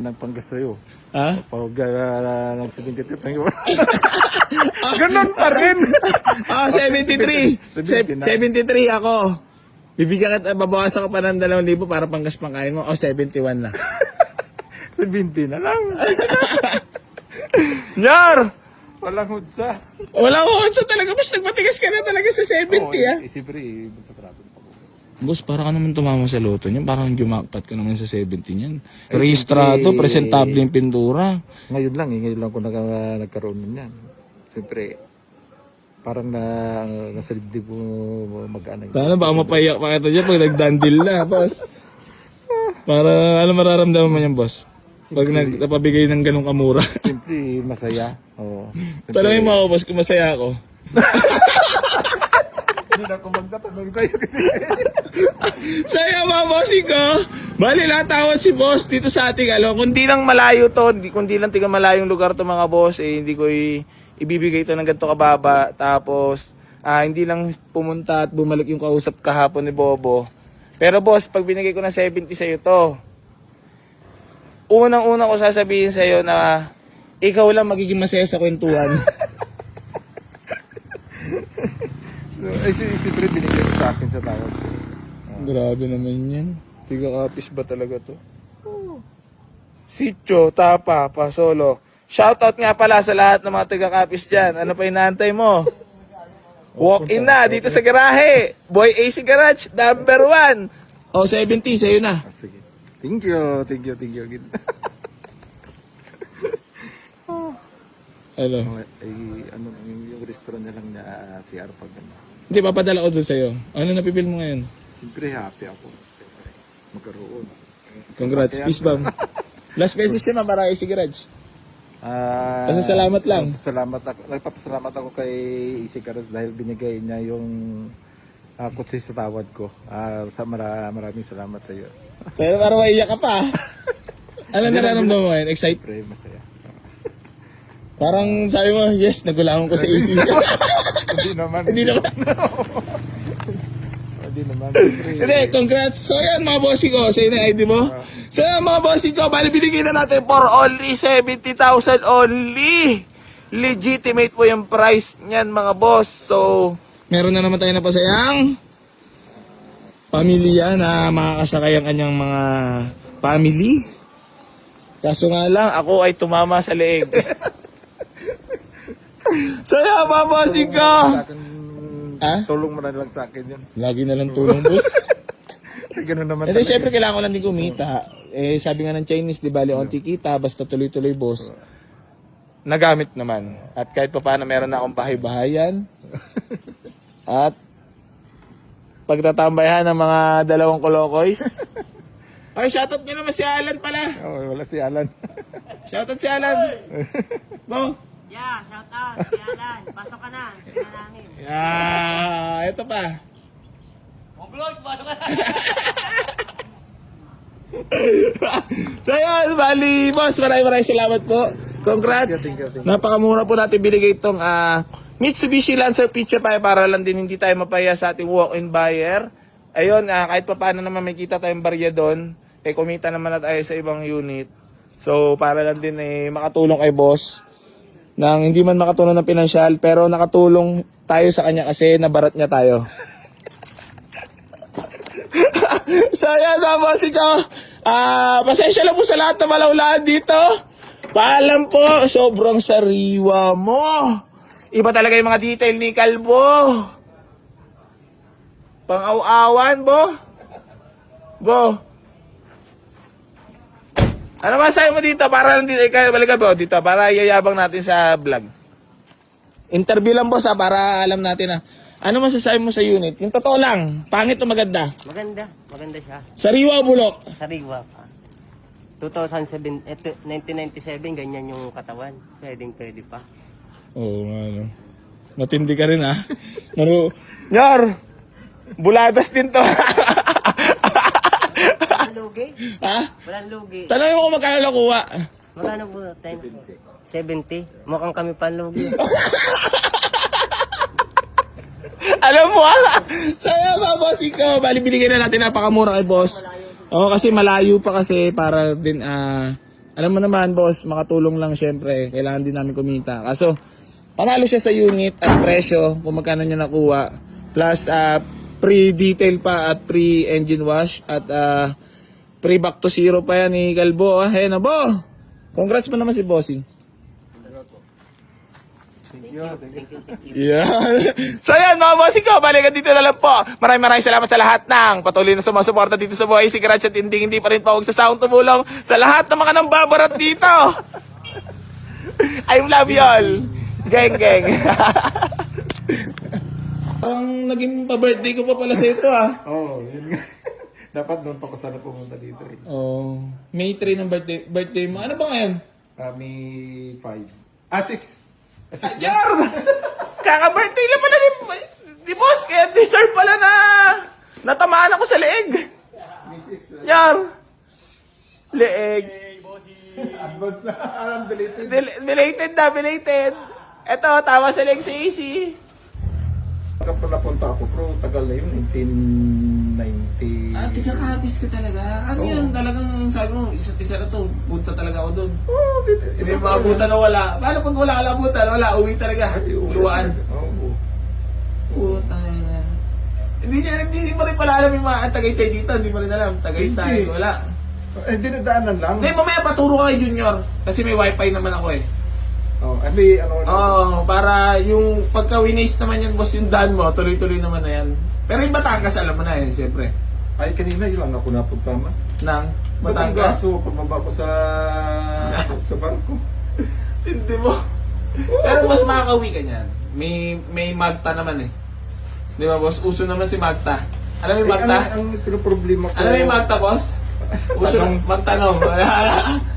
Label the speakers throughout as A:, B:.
A: Nagpanggas sa'yo.
B: Ha?
A: Pag nag-73 pa yun. Ganun pa rin.
B: 73. 73 ako. Bibigyan kita, babawasan ko pa ng 2,000 para panggas pangkain mo. 71 na.
A: 70 na lang. Nyar! Walang hudsa.
B: Wala ko sa talaga. Boss, nagpatigas ka na talaga sa 70
A: Siyempre, magtatrato pa ko.
B: Boss, para ka naman tumama sa loto niyan. Parang jumakpat ka naman sa 70 niyan. Rehistrado, presentable yung pintura.
A: Ngayon lang ako nagkaroon niyan. Siyempre, parang nasa dibdib mo mag-anay.
B: Sana baka mapayak pa kita dyan pag nagdandil na, boss. Para ano mararamdaman mo yan, boss? Pag napabigay ng ganong kamura.
A: Siyempre, masaya. Oo.
B: Tanongin mo ako, boss, kung masaya ako.
A: Hindi na ako magtatanong kayo kasi.
B: Saya mga bossing ko. Bali, latawad si boss dito sa ating kung di lang malayo to, kundi lang tiga malayong lugar to mga boss, hindi ko ibibigay to ng ganito kababa. Tapos, hindi lang pumunta at bumalik yung kausap kahapon ni Bobo. Pero boss, pag binigay ko ng 70 sa'yo to, unang-una ko sasabihin sa'yo na ikaw lang magiging masaya sa kwentuhan.
A: Siyempre, binigay ko sa akin sa tawad.
B: Grabe naman yan. Tiga-kapis ba talaga to? Sityo, Tapa, Pasolo. Shoutout nga pala sa lahat ng mga tiga-kapis dyan. Ano pa inaantay mo? Walk in na dito sa garahe. Boy AC Garage, number 1. 70, sa'yo na.
A: Sige. Thank you.
B: Ano?
A: Ano, yung restaurant na lang na CR pag ano.
B: Hindi, papadala ko doon sa'yo. Ano napipil mo ngayon?
A: Siyempre, happy ako. Siyempre, magkaroon.
B: Congrats, peace bomb. Last message naman para AC Garage. Pasasalamat lang.
A: Nagpapasalamat ako kay Easy Caros dahil binigay niya yung kutsi sa tawad ko. Maraming salamat sa iyo.
B: Pero parang maiyak ka pa. Ano nararamdaman mo ngayon? Excited?
A: Siyempre, masaya.
B: Parang sabi mo, yes, nagulangan ko sa AC.
A: Hindi naman.
B: Hindi naman.
A: Hindi naman.
B: Hindi, congrats. So yan mga bossing ko, sa yung ID mo. So yan mga bossing ko, bali binigyan na natin for only 70,000 only. Legitimate po yung price niyan mga boss. So, meron na naman tayo na pasayang pamilya na makakasakay ang kanyang mga family. Kaso nga lang, ako ay tumama sa leeg. So yan mga bossing ko.
A: Tulong mo na lang sa akin yun.
B: Lagi na lang tulong, boss.
A: Ganun naman.
B: Hindi, syempre kailangan ko lang din kumita. Sabi nga ng Chinese, di bali onti kita, basta tuloy-tuloy, boss. Nagamit naman. At kahit pa paano meron na akong bahay-bahayan. At pagtatambayan ng mga dalawang kolokoys. Ay, shoutout nyo naman si Alan pala.
A: Wala si Alan.
B: Shoutout si Alan. Bo.
C: Yeah, shout out, si Alan. Pasok ka na, sige na namin.
B: Ito pa.
C: Vlog, pasok ka na.
B: So yun, bali, boss, maraming salamat po. Congrats.
A: Thank you.
B: Napakamura po natin binigay itong Mitsubishi Lancer Picture para lang din hindi tayo mapaya sa ating walk-in buyer. Ayun, kahit pa paano naman may kita tayong barya doon, kumita naman na tayo sa ibang unit. So, para lang din makatulong kay boss. Nang hindi man makatulong ng pinansyal, pero nakatulong tayo sa kanya kasi nabarat niya tayo. So yan mga bossing ko. Pasensya lang po sa lahat na malaulaan dito. Paalam po, sobrang sariwa mo. Iba talaga yung mga detail ni Kalbo. Pang-aw-awan, Bo. Ano masabi mo dito para lang dito, balik ka dito para yayabang natin sa vlog. Interview lang boss para alam natin ano masasabi mo sa unit? Yung totoo lang, pangit o maganda?
C: Maganda siya.
B: Sariwa o bulok?
C: Sariwa pa. 1997, ganyan yung katawan. Pwede pa.
B: Oo, ano. Matindi ka rin Nyar! Buladas din to.
C: Walang lugi?
B: Ha?
C: Walang lugi.
B: Tanongin mo kung magkano nakuha.
C: Magkano po? 70? Mukhang kami panlugi.
B: Alam mo Saya mga bossing ko. Bali binigyan na natin napakamura kay boss. Oo, kasi malayo pa kasi para din Alam mo naman, boss, makatulong lang syempre. Kailangan din namin kumita. Kaso, panalo siya sa unit at presyo kung magkano niya nakuha. Plus, pre-detail pa at pre-engine wash at pre-back to zero pa yan ni Galbo. Hey, na, bo! Congrats mo naman si Bossing. Yeah. So yan mga bossing ko, balikan dito na lang po. Maraming salamat sa lahat ng patuloy na sumusuporta dito sa Buhay Sikrat at hindi pa rin pa huwag sa sound tumulong sa lahat ng mga nambabarat dito. I love you all. Geng. Ang naging pa-birthday ko pa pala sa ito
A: Oo, yun nga. Dapat doon pa ko sana pumunta dito eh.
B: Oh, May 3 ng birthday mo. Ano ba ngayon?
A: May 5. 6.
B: Ayar! Kaka-birthday lang pala ni boss, kaya deserve pala na natamaan ako sa leeg. Yar! Leeg.
A: Advance na. Deleted.
B: Belated. Eto, tawa sa leeg si AC.
A: Kapag napunta ako, bro, tagal na yun. 1990.
B: Tiga kahapis ka talaga. Ano
A: Oo.
B: yan? Talagang sabi mo, isa't isa na to. Punta talaga ako doon.
A: Oo,
B: Hindi maabutan na wala. Paano pag wala ka labutan? Wala, uwi talaga. Luwaan.
A: Oo.
B: Putang ina. Hindi mo rin pala alam yung mga Tagaytay dito. Hindi mo rin alam. Tagaytay,
A: Hindi.
B: wala.
A: Dinadaanan lang.
B: Hindi, mamaya paturo ka kay Junior. Kasi may wifi naman ako eh.
A: May ano na.
B: Para yung pagka-winaste naman yung boss yung daan mo, tuloy-tuloy naman na yan. Pero yung Batangas, alam mo na yan, siyempre.
A: Ay, kanina yun lang ako napunta man.
B: Nang Batangas.
A: So, pababa ko sa barko.
B: Hindi mo. Pero mas makakauwi ka niyan. May Magta naman eh. Di ba boss? Uso naman si Magta. Alam mo yung Magta?
A: Ang pinoproblema ko.
B: Alam mo yung Magta, boss? Uso magtanong.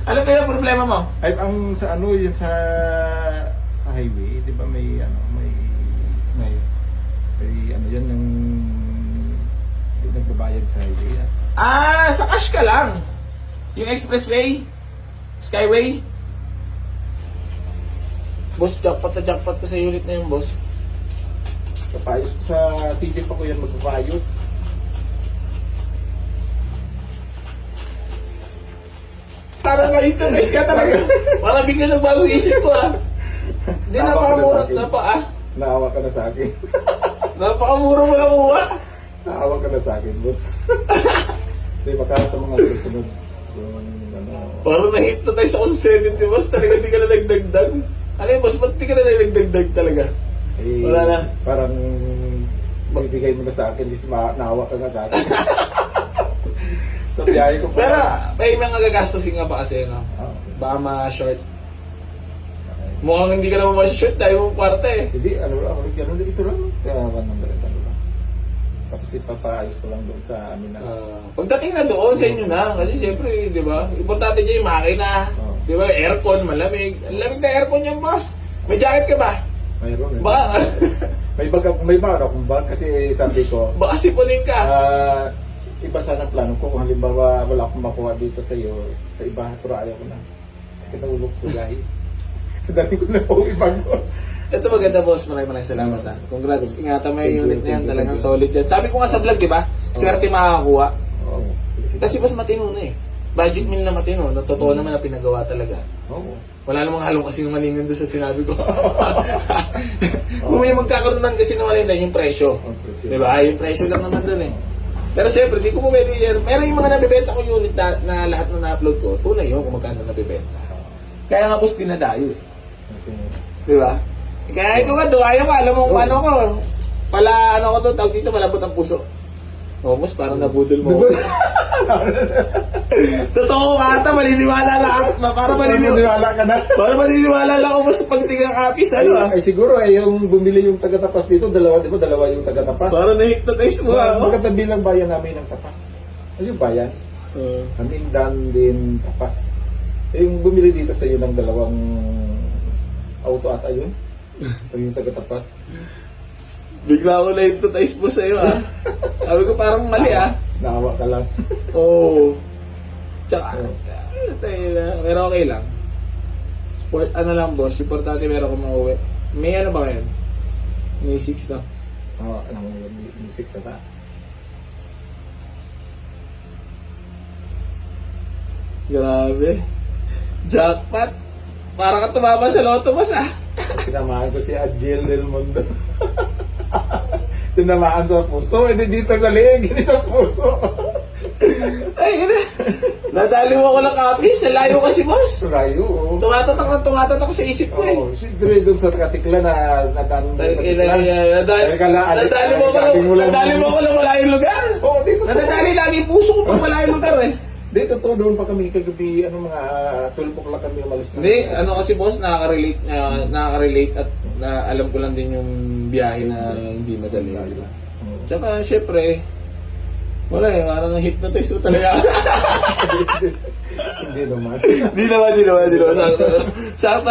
B: Ano ba yung problema mo?
A: Ay, ang sa ano, yun sa highway, di ba may ano yan, yung nagbabayad sa highway.
B: Sa cash ka lang. Yung expressway, skyway. Boss, jackpot ka sa unit na yun, boss.
A: Kapayos ko sa city pa ko yan magpapayos.
B: Parang nga-interest ka talaga. Parang bigla nagbago isip ko Hindi, napakamura.
A: Naawa ka na sa akin.
B: Napakamura mo nakuha.
A: Naawa ka na sa akin, boss. Hindi, baka sa mga susunod. Yung ano.
B: Parang na-hypnotize ako sa 70, boss. Talaga hindi ka na nagdagdag. Ano yun, boss? Ba't hindi ka na nagdagdag talaga? Wala na.
A: Parang magbigay mo na sa akin, is naawa ka na sa akin. So, biyahe ko pa.
B: Pero, may mga gagastusin nga pa kasi, no?
A: Okay.
B: Baka ma-short. Mukhang hindi ka naman ma-short dahil mo kwarta eh.
A: Hindi, ano lang, ito lang. Kaya 100, ano lang. Tapos ipapaayos ko lang doon sa amin na.
B: Pagdating na doon, sa inyo na. Kasi syempre, di ba? Importante dyan yung makina.
A: Oo.
B: Di ba? Aircon, malamig. Ang lamig na aircon yan, boss. May jacket ka ba?
A: Mayroon.
B: Ba?
A: May baga akong bag kasi sabi ko,
B: Baka sipunin ka.
A: iba sana ang plano ko. Kung halimbawa wala akong makuha dito sa iyo, sa iba, pero ayaw ko na. Kasi kinahulog ko sa gahi. Dami ko na po ibang ko.
B: Ito maganda, boss. Maraming salamat Congrats. Ingatan mo yung unit na yan. Talagang
A: Thank you.
B: solid yan. Sabi ko nga sa vlog, di ba? Swerte makakakuha.
A: Oo.
B: Kasi boss, matino na eh. Budget meal na matino. Na totoo naman na pinagawa talaga.
A: Oo.
B: Wala namang halong kasi malingan doon sa sinabi ko. Kung may magkakaroon ng kasi naman yung presyo.
A: Ang presyo.
B: Di ba? Yung presyo lang naman doon eh. Pero syempre, di ko po pwede yan. Pero yung mga nabibenta ko unit na lahat na na-upload ko, tunay yun kung magkano nabibenta. Kaya nga boss, pinadayo eh.
A: Okay.
B: Di ba? Kaya ito ka, ayaw ka, alam mo kung ano ko. Pala, ano ko to, tawag dito, malabot ang puso. Oh, mas parang nabudol mo. Totoo ka ata, maniniwala lang. Para
A: Maniniwala ka na.
B: Para maniniwala lang ako mas pag tigakapis, ano
A: Ay siguro yung bumili yung taga-tapas dito, dalawa, di ba? Dalawa yung taga-tapas.
B: Para na-hypnotize mo
A: Magkatabi lang bayan namin ng tapas. Ano yung bayan? Amindan din tapas. Yung bumili dito sa iyo ng dalawang auto at ayun. Yung taga-tapas.
B: Bigla ako na-hypnotize mo sa'yo Sabi ko parang mali
A: Naawa ka lang.
B: Oo. Tsaka, pero okay lang. Sport, ano lang boss, importante meron ko mauwi. May ano ba ngayon? May 6 na.
A: Oo, alam mo yung music sa ta.
B: Grabe. Jackpot. Para ka tumama sa loto, boss ah.
A: Tinamaan ko si Adjel Del Mundo. Tinamaan sa puso, hindi dito sa leeg, hindi sa puso.
B: Ay, ina. Nadali mo ako ng kapis. Nalayo kasi, boss.
A: Layo, oo.
B: Tumatatak sa isip ko eh.
A: Oo, siyempre doon sa Katikla na natanong doon sa Katikla.
B: Nadali mo ako ng malayong lugar.
A: Oo, dito to.
B: Nadadali lagi yung puso ko pag malayong lugar eh.
A: Dito to, doon pa kami kagabi, mga 12 o'clock kami umalis na.
B: Hindi, ano kasi boss, nakaka-relate at na alam ko lang din yung biyahe na hindi madali. Tsaka syempre, wala eh, parang hypnotize mo talaga.
A: Hindi naman.
B: Di naman. Sakto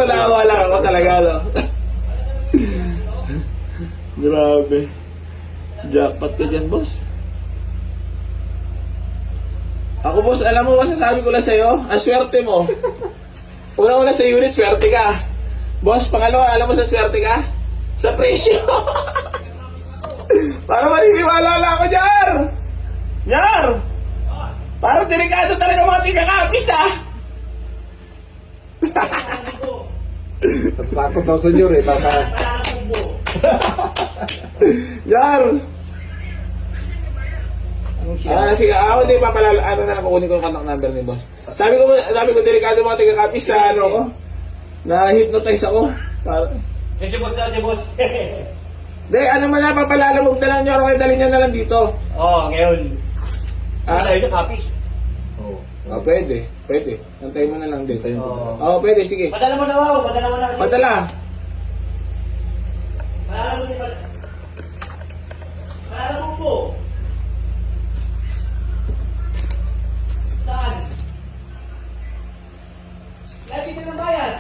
B: lang wala ako talaga, no? Grabe. Jackpot ka dyan, boss. Ako, boss, alam mo, masasabi ko lang sa'yo, ang swerte mo. Una-una sa unit, swerte ka. Boss, pangalawa, alam mo sa swerte ka? Sa presyo. Para maniniwala na ako, Jar! Jar! Parang delikado talaga mga tigakapis, ha?
A: Takot daw senyor eh, baka...
B: Jar! Sige, ako din papalala, ano na lang, kukunin ko yung contact number ni boss. Sabi ko delikado mga tigakapis sa ano ko. Na-hypnotize ako.
C: Sige, boss.
B: Hindi, ano man na papalala mo, dalang nyo, kayo dalhin nyo na lang dito.
C: Oo, ngayon. Ito, kapis.
A: Oo.
B: Pwede. Antayin mo na lang din.
A: Antayin mo na lang.
B: Oo, pwede, sige.
C: Padala mo na, wow. Padala mo na.
B: Padala.
C: Padala mo po. Saan? Lagi ka ng bayad.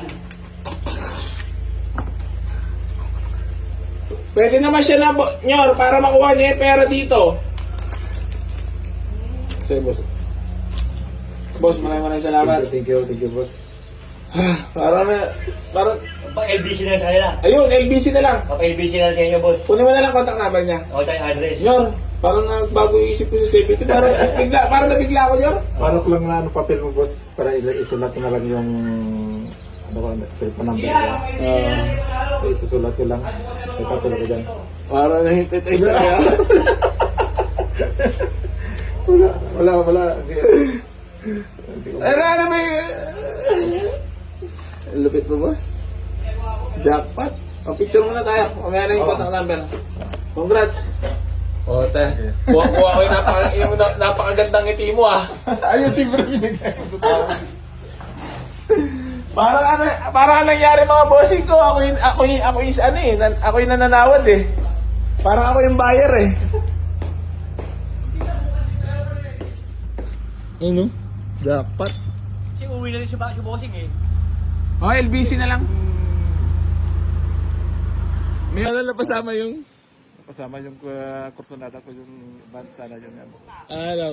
B: Pwede naman siya na, Nyor, para makuha niya yung pera dito. Sige, boss. Boss, maraming salamat.
A: Thank you, boss.
B: Parang,
C: Pa-LBC na tayo lang.
B: ayun, LBC na lang.
C: Pa-LBC na sa inyo, boss.
B: Kunin mo na lang contact number niya.
C: O, tayo address.
B: Nyor, parang nagbago yung isip ko sa safety. Parang nabigla ako, Nyor.
A: Paano ko lang na papel mo, boss, para isulat ko na lang yung cellphone number ko. Isusulat ko lang. May papel ko dyan.
B: Parang nahintay sa kaya.
A: Wala.
B: Ano may... Lupit mo, boss. Jackpot. O, picture muna tayo. Mamaya na yung contact number. Congrats. O, te. Kuha ko yung napakagandang ngiti mo, ah.
A: Ayun, siyempre binigay ko sa tao.
B: Parang nangyari mga bossing ko. Ako yung ako yung nananawad eh. Parang ako yung buyer eh. Ano? Jackpot.
C: Kasi uwi na rin si bossing eh.
B: Oh, LBC na lang. May ano na pasama yung...
A: Kasama yung kursunada ko yung band sana yung ano.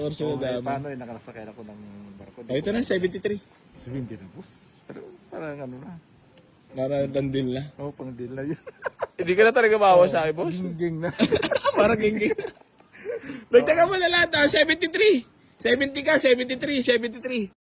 B: kurso
A: Paano nakanasakay ako ng barko.
B: ito na, 73.
A: Hindi na, boss. Pero parang ano na.
B: Para dandil na.
A: Oo, pang deal na yun.
B: Hindi ka na talaga maawa sa akin, boss.
A: Ging na.
B: Para ging. Nagtaga mo na lahat, 73. 70 ka, 73, 73.